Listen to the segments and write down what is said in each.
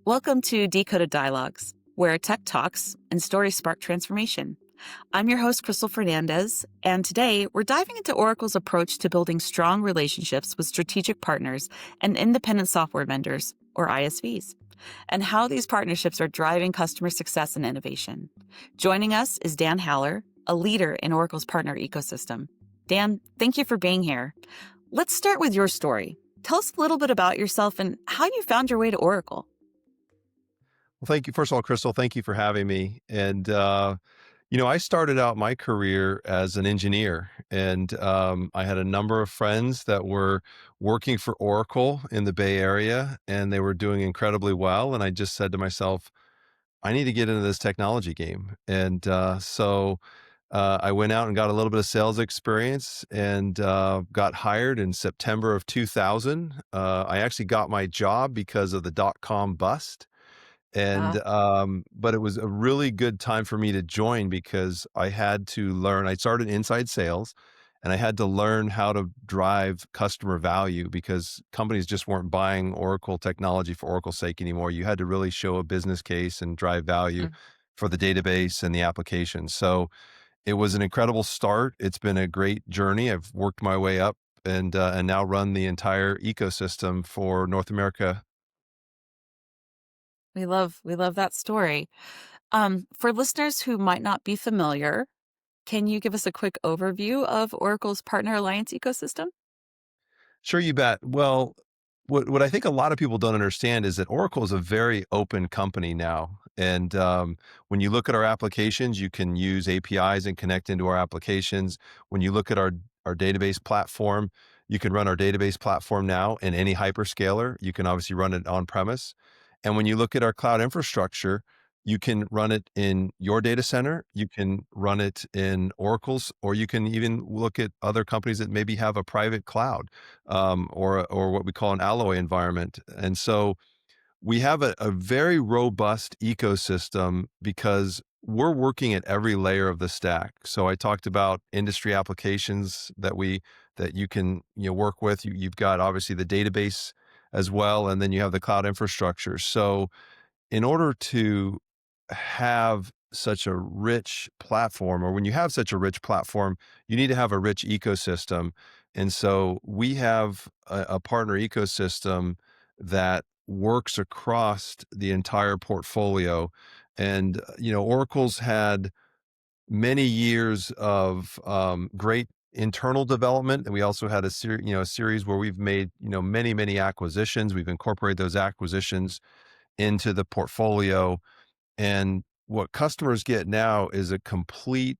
Welcome to Decoded Dialogues, where tech talks and stories spark transformation. I'm your host, Crystal Fernandez, and today we're diving into Oracle's approach to building strong relationships with strategic partners and independent software vendors, or ISVs, and how these partnerships are driving customer success and innovation. Joining us is Dan Haller, a leader in Oracle's partner ecosystem. Dan, thank you for being here. Let's start with your story. Tell us a little bit about yourself and how you found your way to Oracle. Well, thank you. First of all, Crystal, thank you for having me. I started out my career as an engineer, and I had a number of friends that were working for Oracle in the Bay Area, and they were doing incredibly well. And I just said to myself, I need to get into this technology game. I went out and got a little bit of sales experience and got hired in September of 2000. I actually got my job because of the dot-com bust. But it was a really good time for me to join because I had to learn. I started inside sales and I had to learn how to drive customer value because companies just weren't buying Oracle technology for Oracle's sake anymore. You had to really show a business case and drive value for the database and the application. So it was an incredible start. It's been a great journey. I've worked my way up and now run the entire ecosystem for North America. We love that story. For listeners who might not be familiar, can you give us a quick overview of Oracle's partner alliance ecosystem? Sure, you bet. Well, what I think a lot of people don't understand is that Oracle is a very open company now. When you look at our applications, you can use APIs and connect into our applications. When you look at our database platform, you can run our database platform now in any hyperscaler. You can obviously run it on premise. And when you look at our cloud infrastructure, you can run it in your data center, you can run it in Oracle's, or you can even look at other companies that maybe have a private cloud or what we call an alloy environment. And so we have a very robust ecosystem because we're working at every layer of the stack. So I talked about industry applications that you can work with. You've got obviously the database as well, and then you have the cloud infrastructure. So in order to have such a rich platform, or when you have such a rich platform, you need to have a rich ecosystem. And so we have a partner ecosystem that works across the entire portfolio. Oracle's had many years of great internal development, and we also had a series where we've made many acquisitions. We've incorporated those acquisitions into the portfolio, and what customers get now is a complete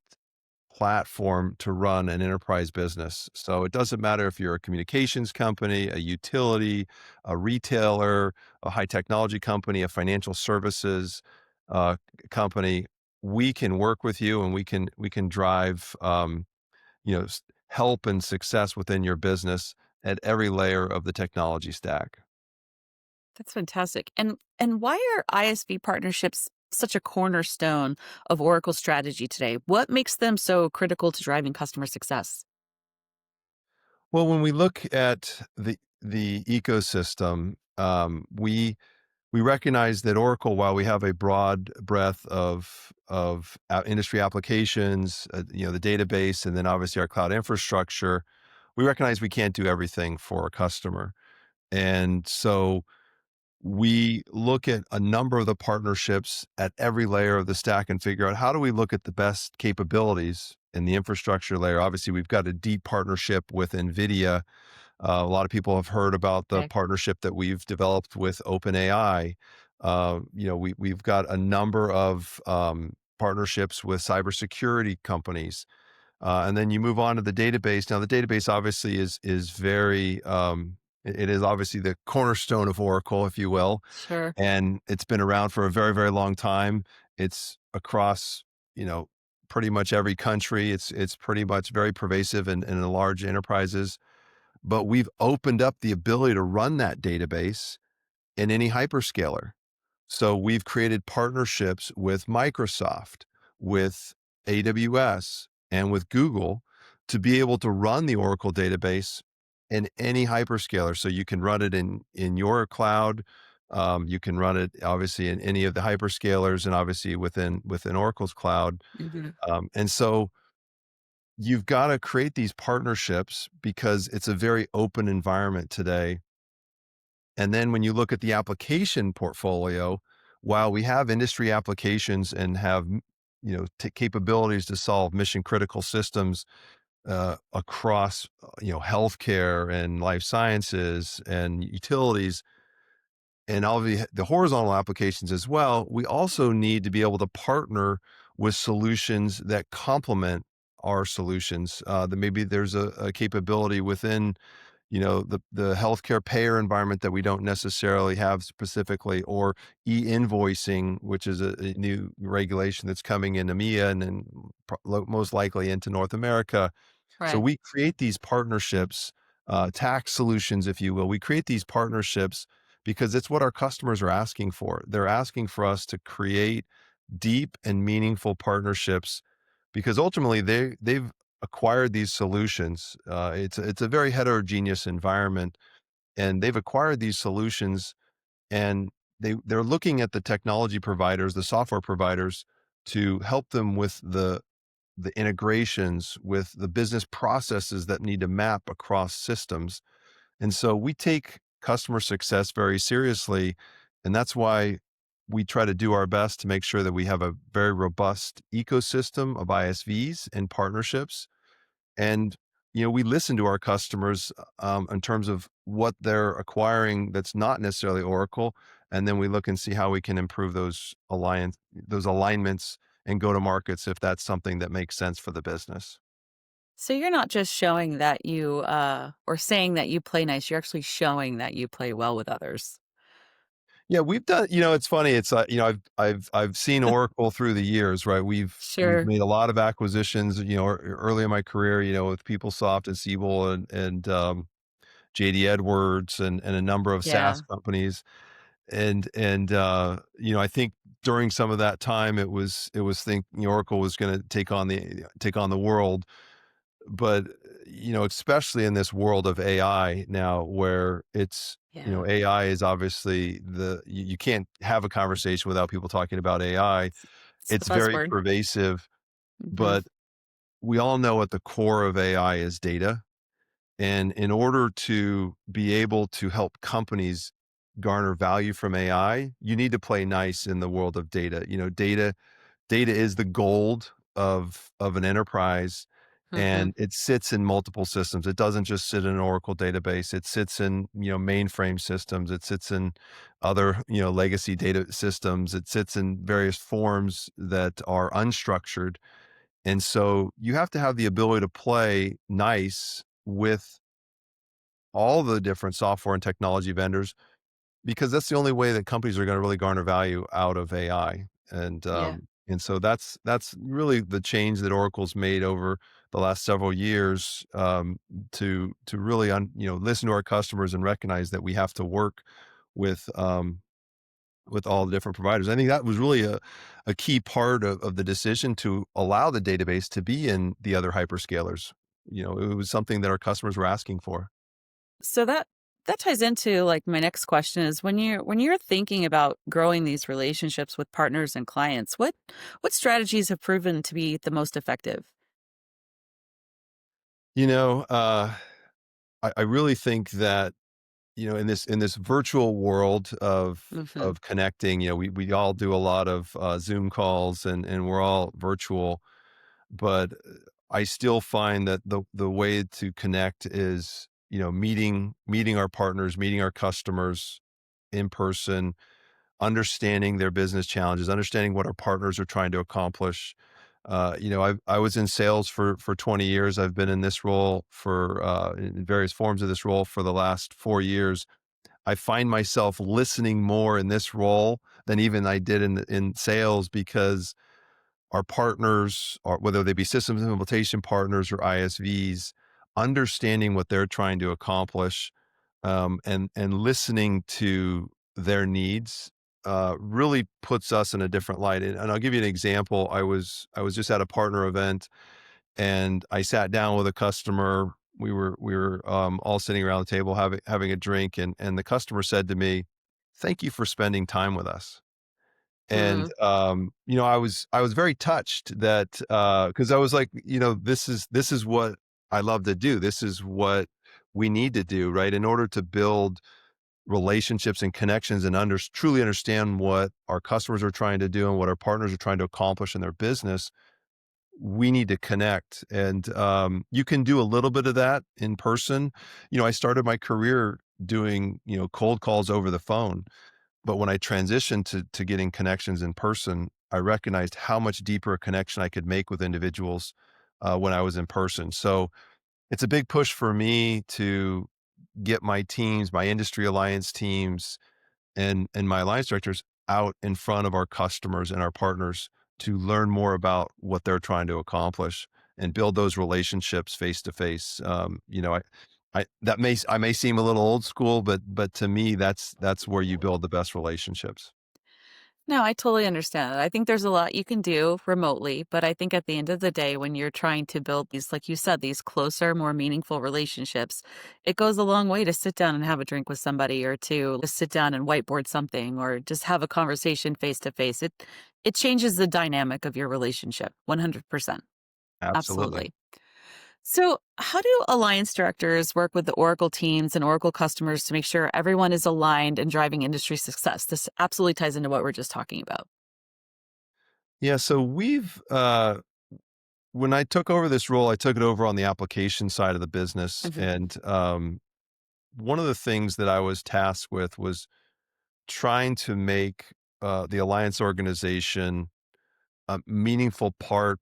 platform to run an enterprise business. So it doesn't matter if you're a communications company, a utility, a retailer, a high technology company, a financial services company. We can work with you, and we can drive help and success within your business at every layer of the technology stack. That's fantastic. And why are ISV partnerships such a cornerstone of Oracle's strategy today? What makes them so critical to driving customer success? Well, when we look at the ecosystem, we recognize that Oracle, while we have a broad breadth of industry applications, the database, and then obviously our cloud infrastructure, we recognize we can't do everything for a customer. And so we look at a number of the partnerships at every layer of the stack and figure out how do we look at the best capabilities in the infrastructure layer. Obviously, we've got a deep partnership with NVIDIA. A lot of people have heard about the Okay. partnership that we've developed with OpenAI. We've got a number of partnerships with cybersecurity companies. And then you move on to the database. Now, the database obviously is very, it is obviously the cornerstone of Oracle, if you will, Sure. and it's been around for a very, very long time. It's across, pretty much every country. It's pretty much very pervasive in the large enterprises. But we've opened up the ability to run that database in any hyperscaler. So we've created partnerships with Microsoft, with AWS, and with Google to be able to run the Oracle database in any hyperscaler. So you can run it in your cloud, You can run it obviously in any of the hyperscalers and obviously within Oracle's cloud. Hmm. And so you've got to create these partnerships because it's a very open environment today. And then when you look at the application portfolio, while we have industry applications and have capabilities to solve mission critical systems across healthcare and life sciences and utilities, and all the horizontal applications as well, we also need to be able to partner with solutions that complement our solutions. That maybe there's a capability within the healthcare payer environment that we don't necessarily have specifically, or e-invoicing, which is a new regulation that's coming in EMEA and then most likely into North America. So Right. we create these partnerships, tax solutions, if you will. We create these partnerships because it's what our customers are asking for. They're asking for us to create deep and meaningful partnerships because ultimately they've acquired these solutions. It's a very heterogeneous environment, and they've acquired these solutions, and they're looking at the technology providers, the software providers, to help them with the integrations with the business processes that need to map across systems. And so we take customer success very seriously. And that's why we try to do our best to make sure that we have a very robust ecosystem of ISVs and partnerships. And, we listen to our customers in terms of what they're acquiring that's not necessarily Oracle. And then we look and see how we can improve those alignments and go to markets if that's something that makes sense for the business. So you're not just showing that you or saying that you play nice, you're actually showing that you play well with others. Yeah, we've done, it's funny. It's, I've seen Oracle through the years, right? We've Sure. made a lot of acquisitions, early in my career, with PeopleSoft and Siebel and JD Edwards and a number of SaaS Yeah. companies. And I think during some of that time, it was think Oracle was going to take on the world. But especially in this world of AI now, where Yeah. AI is obviously you can't have a conversation without people talking about AI. It's the It's very buzzword. pervasive, Mhm. but we all know at the core of AI is data. And in order to be able to help companies garner value from AI, you need to play nice in the world of data. Data is the gold of an enterprise, Mhm. and it sits in multiple systems. It doesn't just sit in an Oracle database. It sits in, mainframe systems. It sits in other, legacy data systems. It sits in various forms that are unstructured. And so you have to have the ability to play nice with all the different software and technology vendors because that's the only way that companies are gonna really garner value out of AI. Yeah. And so that's really the change that Oracle's made over the last several years, to really listen to our customers and recognize that we have to work with, with all the different providers. I think that was really a key part of the decision to allow the database to be in the other hyperscalers. It was something that our customers were asking for. So that ties into like my next question is when you're thinking about growing these relationships with partners and clients, what strategies have proven to be the most effective? You know, I really think that in this virtual world of Mhm. of connecting, we all do a lot of Zoom calls and we're all virtual, but I still find that the way to connect is meeting our partners, meeting our customers in person, understanding their business challenges, understanding what our partners are trying to accomplish. I was in sales for 20 years. I've been in this role for in various forms of this role for the last 4 years. I find myself listening more in this role than even I did in sales because our partners, or whether they be systems implementation partners or ISVs, understanding what they're trying to accomplish, and listening to their needs, really puts us in a different light. And I'll give you an example. I was just at a partner event, and I sat down with a customer. We were all sitting around the table having a drink, and the customer said to me, thank you for spending time with us." And, Mm, I was very touched that, because I was like, this is what I love to do. This is what we need to do, right? In order to build relationships and connections and truly understand what our customers are trying to do and what our partners are trying to accomplish in their business, we need to connect. And, you can do a little bit of that in person. I started my career doing, cold calls over the phone, but when I transitioned to getting connections in person, I recognized how much deeper a connection I could make with individuals, when I was in person. So it's a big push for me to get my teams, my industry alliance teams, and my alliance directors out in front of our customers and our partners to learn more about what they're trying to accomplish and build those relationships face to face. I may seem a little old school, but to me, that's where you build the best relationships. no, I totally understand that. I think there's a lot you can do remotely, but I think at the end of the day, when you're trying to build these, like you said, these closer, more meaningful relationships, it goes a long way to sit down and have a drink with somebody or to just sit down and whiteboard something or just have a conversation face to face. It changes the dynamic of your relationship 100%. Absolutely. Absolutely. So, how do alliance directors work with the Oracle teams and Oracle customers to make sure everyone is aligned and driving industry success? This absolutely ties into what we're just talking about. Yeah, so when I took over this role, I took it over on the application side of the business, Mhm, and, one of the things that I was tasked with was trying to make, the alliance organization a meaningful part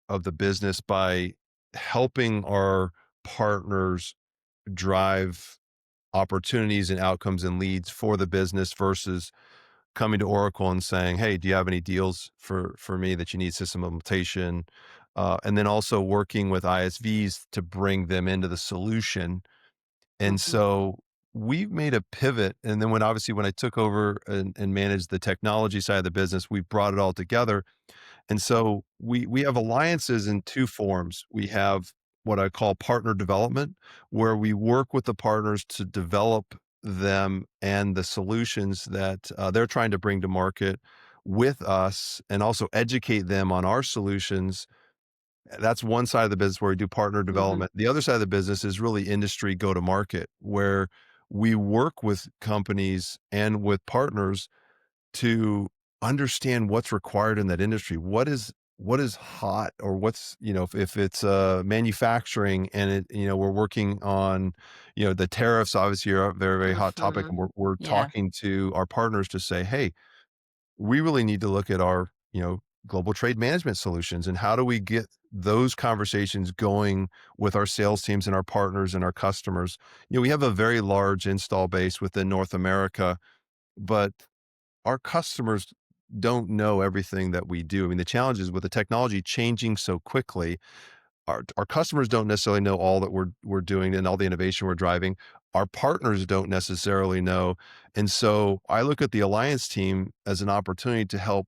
of the business by helping our partners drive opportunities and outcomes and leads for the business versus coming to Oracle and saying, "Hey, do you have any deals for me that you need system implementation?" And then also working with ISVs to bring them into the solution. And mhm, so we made a pivot. And then when I took over and managed the technology side of the business, we brought it all together. And so we have alliances in two forms. We have what I call partner development, where we work with the partners to develop them and the solutions that they're trying to bring to market with us and also educate them on our solutions. That's one side of the business where we do partner mhm, development. The other side of the business is really industry go to market, where we work with companies and with partners to understand what's required in that industry. What is hot, or if it's manufacturing and we're working on, the tariffs obviously are a very, very hot topic. mhm. And we're Yeah, talking to our partners to say, hey, we really need to look at our, global trade management solutions, and how do we get those conversations going with our sales teams and our partners and our customers. We have a very large install base within North America, but our customers don't know everything that we do. I mean, the challenge is with the technology changing so quickly, our customers don't necessarily know all that we're doing and all the innovation we're driving. Our partners don't necessarily know. And so I look at the alliance team as an opportunity to help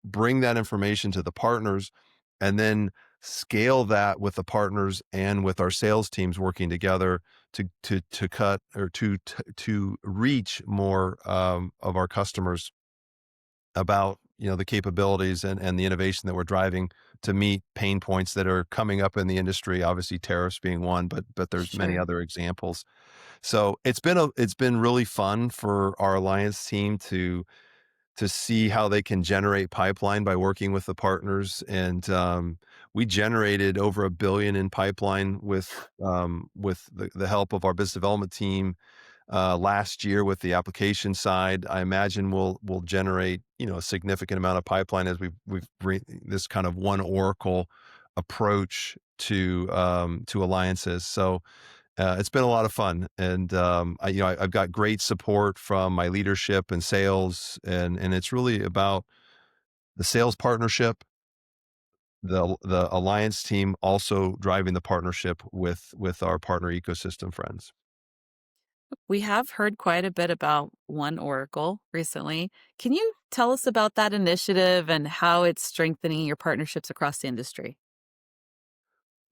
bring that information to the partners and then scale that with the partners and with our sales teams working together to cut or to reach more of our customers about the capabilities and the innovation that we're driving to meet pain points that are coming up in the industry, obviously tariffs being one, but there's many sure. other examples. So it's been really fun for our alliance team to see how they can generate pipeline by working with the partners. And we generated over 1 billion in pipeline with the help of our business development team last year with the application side. I imagine we'll generate a significant amount of pipeline as this kind of one Oracle approach to alliances. So it's been a lot of fun, and I've got great support from my leadership and sales, and it's really about the sales partnership, the alliance team also driving the partnership with our partner ecosystem friends. We have heard quite a bit about One Oracle recently. Can you tell us about that initiative and how it's strengthening your partnerships across the industry?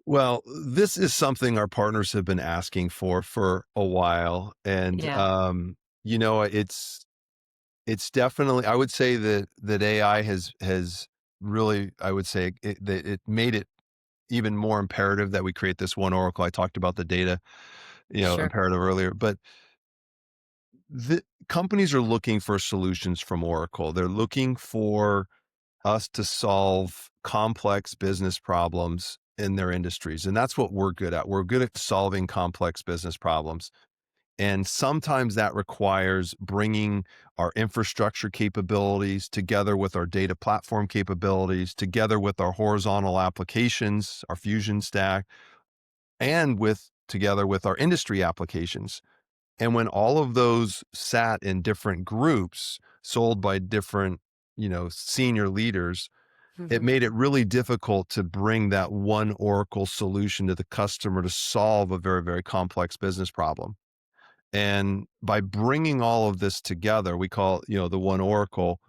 Well, this is something our partners have been asking for a while, and Yeah. it's It's definitely I would say that AI has really, I would say that it made it even more imperative that we create this one Oracle. I talked about the data, Sure. imperative earlier, but the companies are looking for solutions from Oracle. They're looking for us to solve complex business problems in their industries, and that's what we're good at. We're good at solving complex business problems. And sometimes that requires bringing our infrastructure capabilities together with our data platform capabilities, together with our horizontal applications, our Fusion stack, and together with our industry applications. And when all of those sat in different groups, sold by different, senior leaders, it Hmm. made it really difficult to bring that one Oracle solution to the customer to solve a very, very complex business problem. And by bringing all of this together, we call, the one Oracle,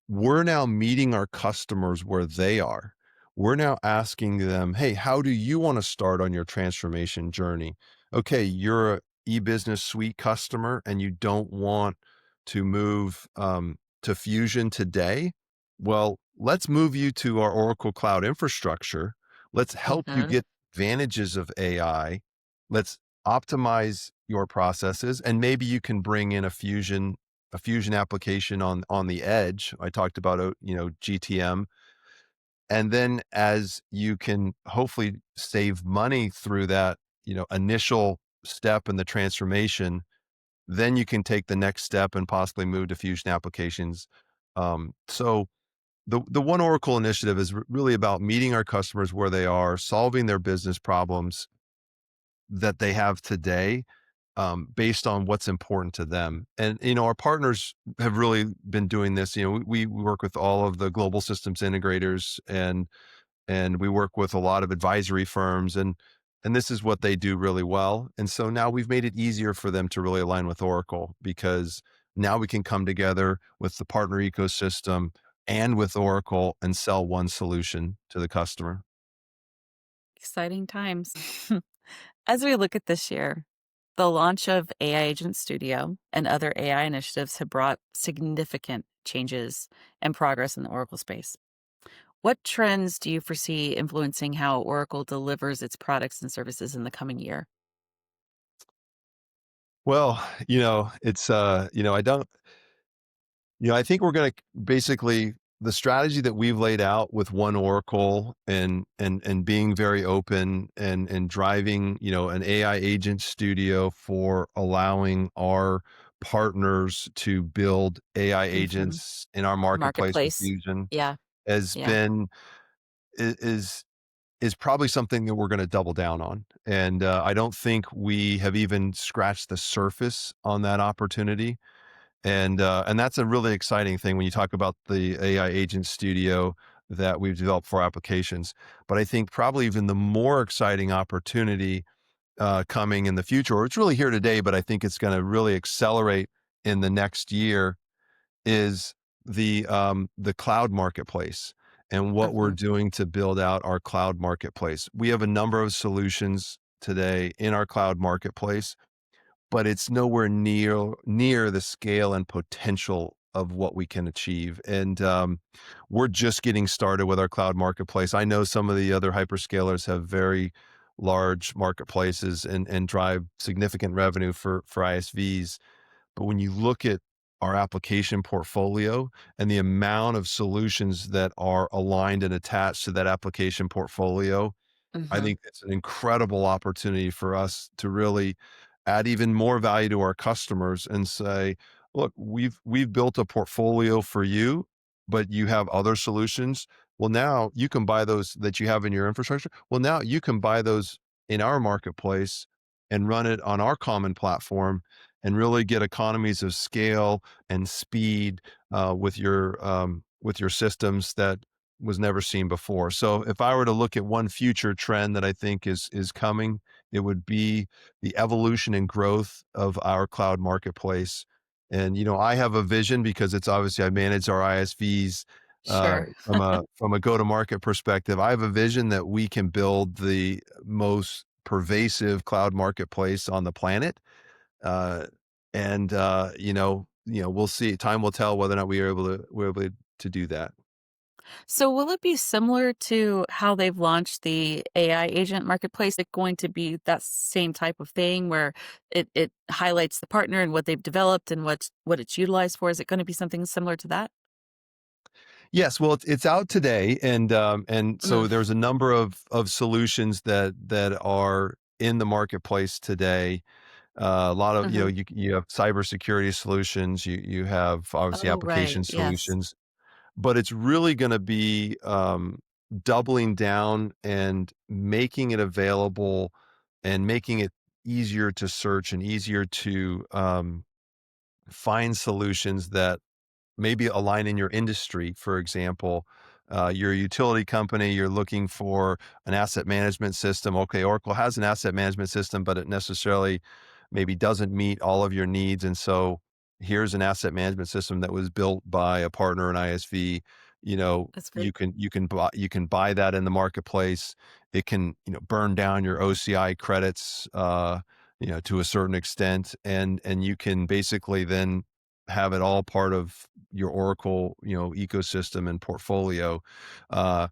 we're now meeting our customers where they are. We're now asking them, hey, how do you want to start on your transformation journey? Okay, you're a e-business suite customer and you don't want to move to Fusion today. Well, let's move you to our Oracle Cloud infrastructure. Let's help you Hmm. get advantages of AI. Let's optimize your processes, and maybe you can bring in a fusion application on the edge. I talked about, GTM. And then as you can hopefully save money through that, initial step in the transformation, then you can take the next step and possibly move to fusion applications. So the One Oracle initiative is really about meeting our customers where they are, solving their business problems that they have today, based on what's important to them. And, our partners have really been doing this. We work with all of the global systems integrators, and we work with a lot of advisory firms, and this is what they do really well. And so now we've made it easier for them to really align with Oracle, because now we can come together with the partner ecosystem and with Oracle and sell one solution to the customer. Exciting times. As we look at this year, the launch of AI Agent Studio and other AI initiatives have brought significant changes and progress in the Oracle space. What trends do you foresee influencing how Oracle delivers its products and services in the coming year? Well, I don't I think we're gonna basically, the strategy that we've laid out with One Oracle, and being very open, and driving, an AI agent studio for allowing our partners to build AI Hmm. agents in our marketplace with Marketplace. Fusion Yeah. has Yeah. been I is probably something that we're gonna double down on. And, I don't think we have even scratched the surface on that opportunity. And that's a really exciting thing when you talk about the AI agent studio that we've developed for applications. But I think probably even the more exciting opportunity, coming in the future, or it's really here today, but I think it's going to really accelerate in the next year, is the cloud marketplace and what we're Hmm. doing to build out our cloud marketplace. We have a number of solutions today in our cloud marketplace, but it's nowhere near the scale and potential of what we can achieve. And we're just getting started with our cloud marketplace. I know some of the other hyperscalers have very large marketplaces, and drive significant revenue for ISVs. But when you look at our application portfolio and the amount of solutions that are aligned and attached to that application portfolio, I Hmm. think it's an incredible opportunity for us to really add even more value to our customers and say, "Look, we've built a portfolio for you, but you have other solutions. Well, now you can buy those that you have in your infrastructure. Well, now you can buy those in our marketplace and run it on our common platform, and really get economies of scale and speed, with your systems that was never seen before." So if I were to look at one future trend that I think is coming, it would be the evolution and growth of our cloud marketplace. And, I have a vision, because it's obviously I manage our ISVs, Sure. from a go-to-market perspective. I have a vision that we can build the most pervasive cloud marketplace on the planet. Uh, and, we'll see. Time will tell whether or not we're able to do that. So will it be similar to how they've launched the AI agent marketplace? It going to be that same type of thing where it highlights the partner and what they've developed and what it's utilized for? Is it going to be something similar to that? Yes, well, it's out today, and so Mm, there's a number of solutions that are in the marketplace today. A lot of hmm. you have cybersecurity solutions, you have obviously Oh, right. application Yes, solutions, but it's really going to be doubling down and making it available and making it easier to search and easier to find solutions that maybe align in your industry. For example, you're a utility company, you're looking for an asset management system. Okay, Oracle has an asset management system, but it necessarily maybe doesn't meet all of your needs. And so here's an asset management system that was built by a partner, an ISV. that's great. You can buy that in the marketplace. It can burn down your OCI credits to a certain extent, and you can basically then have it all part of your Oracle, ecosystem and portfolio. Uh,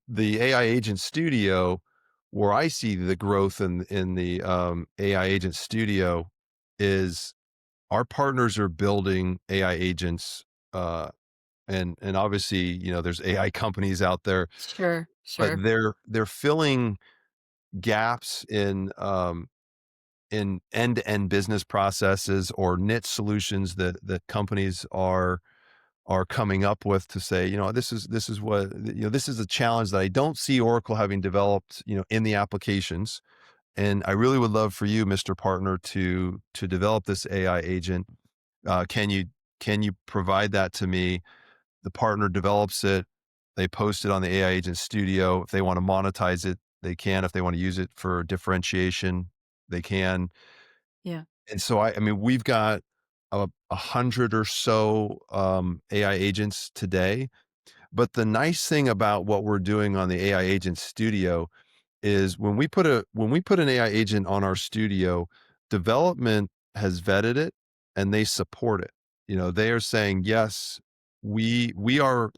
the AI Agent Studio, where I see the growth in the AI Agent Studio, is our partners are building AI agents, and obviously, there's AI companies out there, Sure, but sure. they're filling gaps in end-to-end business processes or niche solutions that companies are coming up with to say, this is what, this is a challenge that I don't see Oracle having developed, in the applications. And I really would love for you, Mr. Partner, to develop this AI agent. Can you provide that to me? The partner develops it. They post it on the AI Agent Studio. If they want to monetize it, they can. If they want to use it for differentiation, they can. Yeah. And so I mean, we've got 100 or so AI agents today. But the nice thing about what we're doing on the AI Agent Studio is when we put an AI agent on our studio, development has vetted it and they support it. They are saying, yes, we are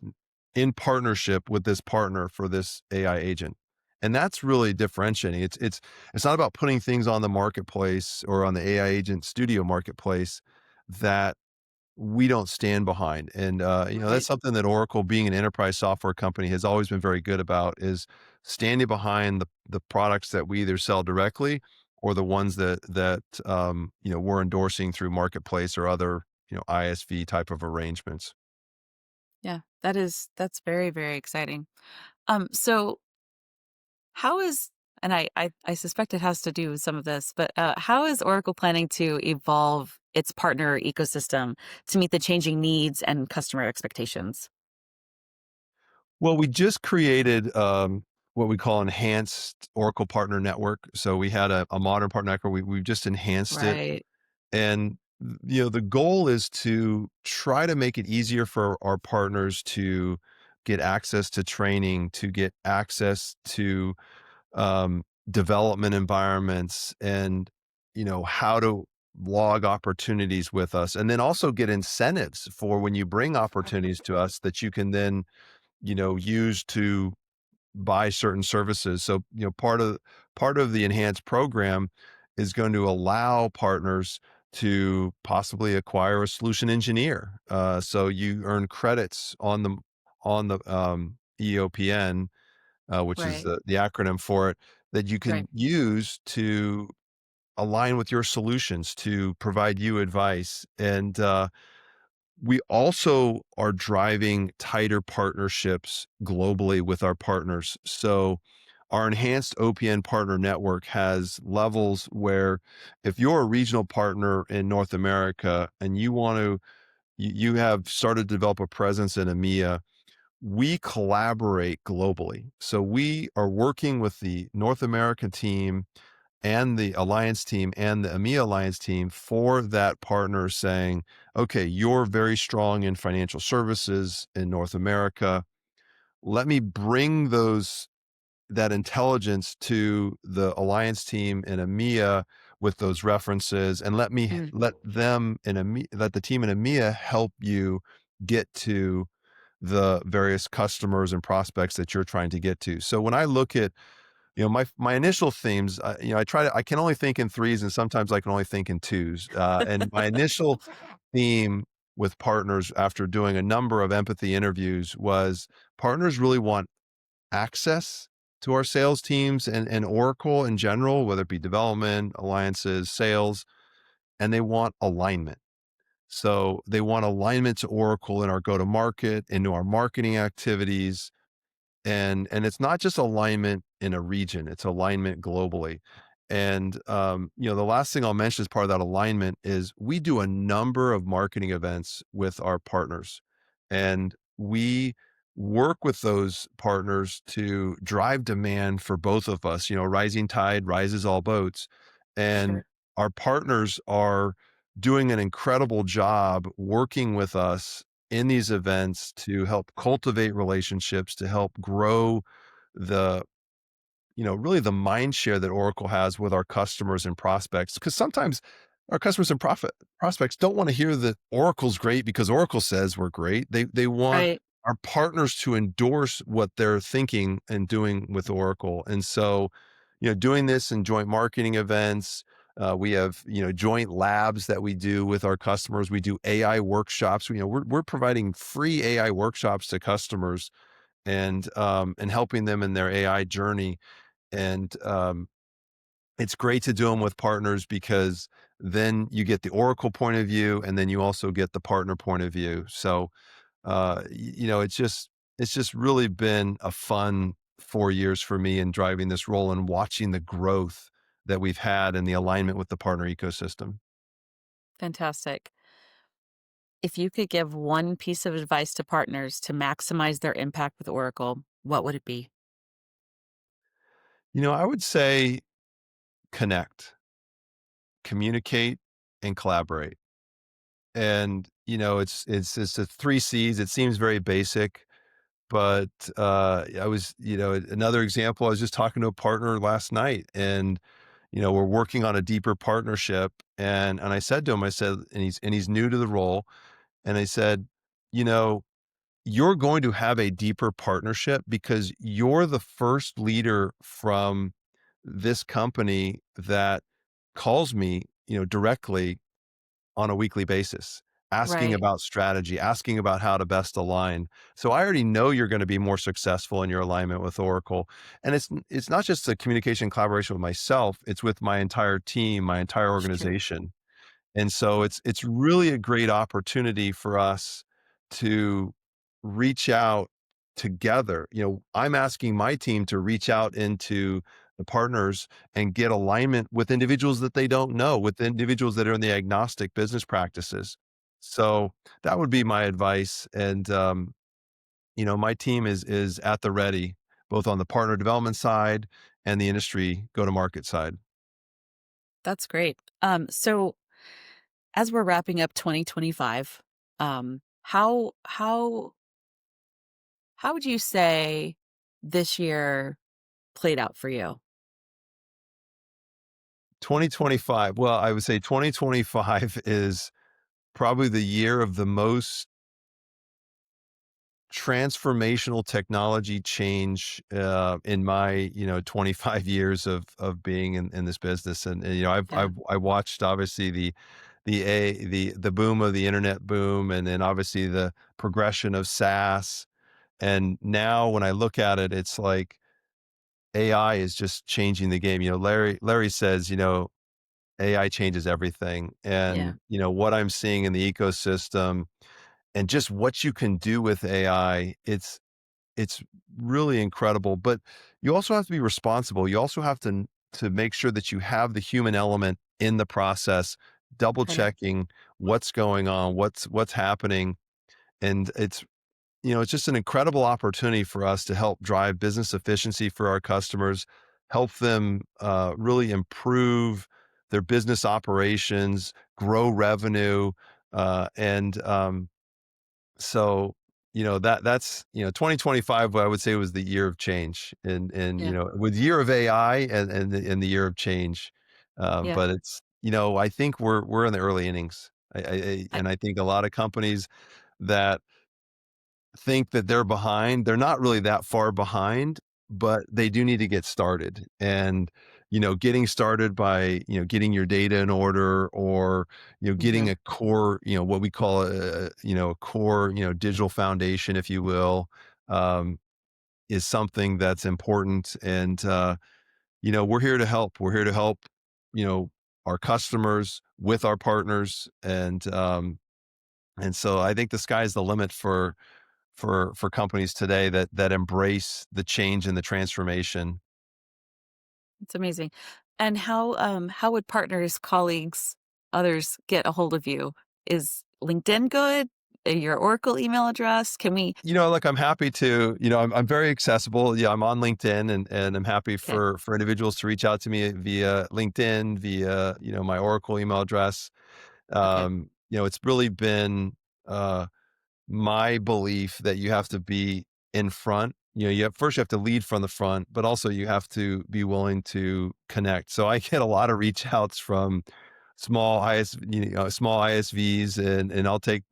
in partnership with this partner for this AI agent. And that's really differentiating. It's not about putting things on the marketplace or on the AI agent studio marketplace that we don't stand behind. And that's Right. something that Oracle, being an enterprise software company, has always been very good about, is standing behind the products that we either sell directly or the ones that we're endorsing through marketplace or other ISV type of arrangements. Yeah. That's very, very exciting. So how is and I suspect it has to do with some of this, but how is Oracle planning to evolve its partner ecosystem to meet the changing needs and customer expectations? Well, we just created what we call enhanced Oracle Partner Network. So we had a modern partner network. We've just enhanced it. Right. And the goal is to try to make it easier for our partners to get access to training, to get access to development environments, and how to log opportunities with us, and then also get incentives for when you bring opportunities to us that you can then use to buy certain services. So, part of the enhanced program is going to allow partners to possibly acquire a solution engineer. So you earn credits on the EOPN, which is Right. the acronym for it, that you Right. can use to align with your solutions, to provide you advice. And we also are driving tighter partnerships globally with our partners. So our enhanced OPN partner network has levels where if you're a regional partner in North America and you have started to develop a presence in EMEA, we collaborate globally. So we are working with the North American team and the alliance team and the EMEA alliance team for that partner, saying, okay, you're very strong in financial services in North America. Let me bring that intelligence to the alliance team in EMEA, with those references, and Mm, let the team in EMEA help you get to the various customers and prospects that you're trying to get to. So when I look at, my initial themes, I can only think in threes, and sometimes I can only think in twos. And my initial theme with partners after doing a number of empathy interviews was partners really want access to our sales teams and Oracle in general, whether it be development, alliances, sales, and they want alignment. So they want alignment to Oracle in our go to market, into our marketing activities, and it's not just alignment in a region, it's alignment globally. And the last thing I'll mention as part of that alignment is we do a number of marketing events with our partners, and we work with those partners to drive demand for both of us. Rising tide rises all boats, and sure. our partners are doing an incredible job working with us in these events to help cultivate relationships, to help grow the really the mind share that Oracle has with our customers and prospects. Because sometimes our customers and prospects don't want to hear that Oracle's great because Oracle says we're great. They want Right. our partners to endorse what they're thinking and doing with Oracle. And so, doing this in joint marketing events, we have joint labs that we do with our customers. We do AI workshops. We're providing free AI workshops to customers and helping them in their AI journey. And it's great to do them with partners because then you get the Oracle point of view, and then you also get the partner point of view. So it's just really been a fun 4 years for me in driving this role and watching the growth that we've had and the alignment with the partner ecosystem. Fantastic. If you could give one piece of advice to partners to maximize their impact with Oracle, what would it be? I would say connect, communicate, and collaborate. And it's the three C's. It seems very basic, but I was, another example. I was just talking to a partner last night, and we're working on a deeper partnership. And I said to him, I said, and he's new to the role, and I said, you know, you're going to have a deeper partnership because you're the first leader from this company that calls me, directly on a weekly basis, asking Right. about strategy, asking about how to best align. So I already know you're going to be more successful in your alignment with Oracle. And it's not just the communication collaboration with myself, it's with my entire team, my entire Sure. organization. And so it's really a great opportunity for us to reach out together. I'm asking my team to reach out into the partners and get alignment with individuals that they don't know, with individuals that are in the agnostic business practices. So that would be my advice. And my team is at the ready, both on the partner development side and the industry go-to-market side. That's great. So as we're wrapping up 2025, how would you say this year played out for you? 2025. Well, I would say 2025 is probably the year of the most transformational technology change in my 25 years of being in this business. And Yeah. I watched obviously the boom of the internet boom, and then obviously the progression of SaaS. And now when I look at it, it's like AI is just changing the game. Larry says, AI changes everything. Yeah. And what I'm seeing in the ecosystem and just what you can do with AI, it's really incredible. But you also have to be responsible. You also have to make sure that you have the human element in the process, double Right. checking what's going on, what's happening. And it's just an incredible opportunity for us to help drive business efficiency for our customers, help them really improve their business operations, grow revenue, and so that's 2025. I would say was the year of change, and Yeah. with year of AI and the year of change. Yeah. But I think we're in the early innings. I, And I think a lot of companies that think that they're behind. They're not really that far behind, but they do need to get started. And, getting started by, getting your data in order or, getting mhm. a core, what we call a core, digital foundation, if you will, um, is something that's important. And, we're here to help. We're here to help, you know, our customers with our partners. And so I think the sky's the limit for companies today that embrace the change and the transformation. It's amazing. And how would partners, colleagues, others get a hold of you? Is LinkedIn good? Your Oracle email address? Can we? Look, I'm happy to, I'm very accessible. Yeah, I'm on LinkedIn and I'm happy Okay. for individuals to reach out to me via LinkedIn, via, my Oracle email address. Okay. It's really been my belief that you have to be in front. You have to lead from the front, but also you have to be willing to connect. So I get a lot of reach outs from small ISVs, and I'll take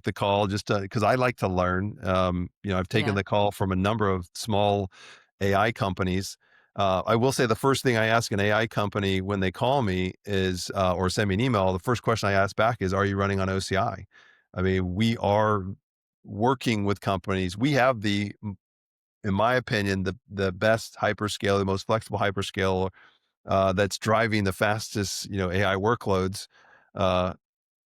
the call just because I like to learn. I've taken Yeah. the call from a number of small AI companies. I will say the first thing I ask an AI company when they call me is, or send me an email, the first question I ask back is, are you running on OCI? I mean, we are working with companies. We have in my opinion, the best hyperscale, the most flexible hyperscale that's driving the fastest, AI workloads. Uh,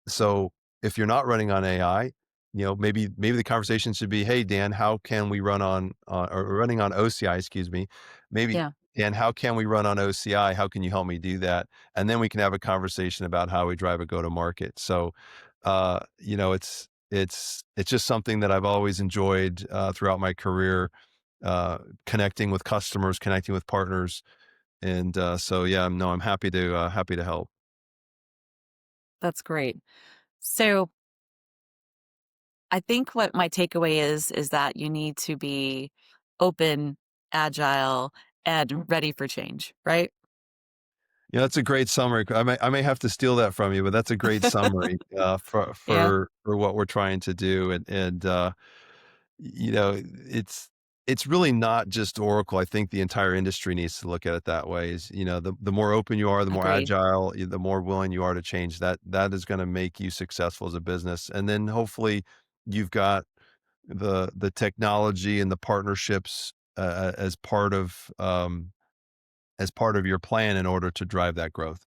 so if you're not running on AI, maybe the conversation should be, "Hey, Dan, how can we run on or running on OCI, excuse me. Maybe, Yeah. Dan, how can we run on OCI? How can you help me do that?" And then we can have a conversation about how we drive a go-to-market. So, it's just something that I've always enjoyed throughout my career, connecting with customers, connecting with partners, and so yeah, no, I'm happy to help. That's great. So I think what my takeaway is that you need to be open, agile, and ready for change, right? Yeah, that's a great summary. I may have to steal that from you, but that's a great summary, for Yeah. what we're trying to do, and you know, it's really not just Oracle. I think the entire industry needs to look at it that way. Is the more open you are, the more Agreed. agile, the more willing you are to change. That is going to make you successful as a business, and then hopefully you've got the technology and the partnerships as part of your plan in order to drive that growth.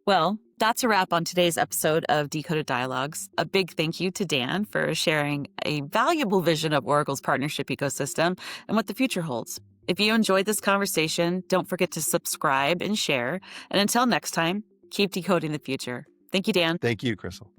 Well, that's a wrap on today's episode of Decoded Dialogues. A big thank you to Dan for sharing a valuable vision of Oracle's partnership ecosystem and what the future holds. If you enjoyed this conversation, don't forget to subscribe and share. And until next time, keep decoding the future. Thank you, Dan. Thank you, Crystal.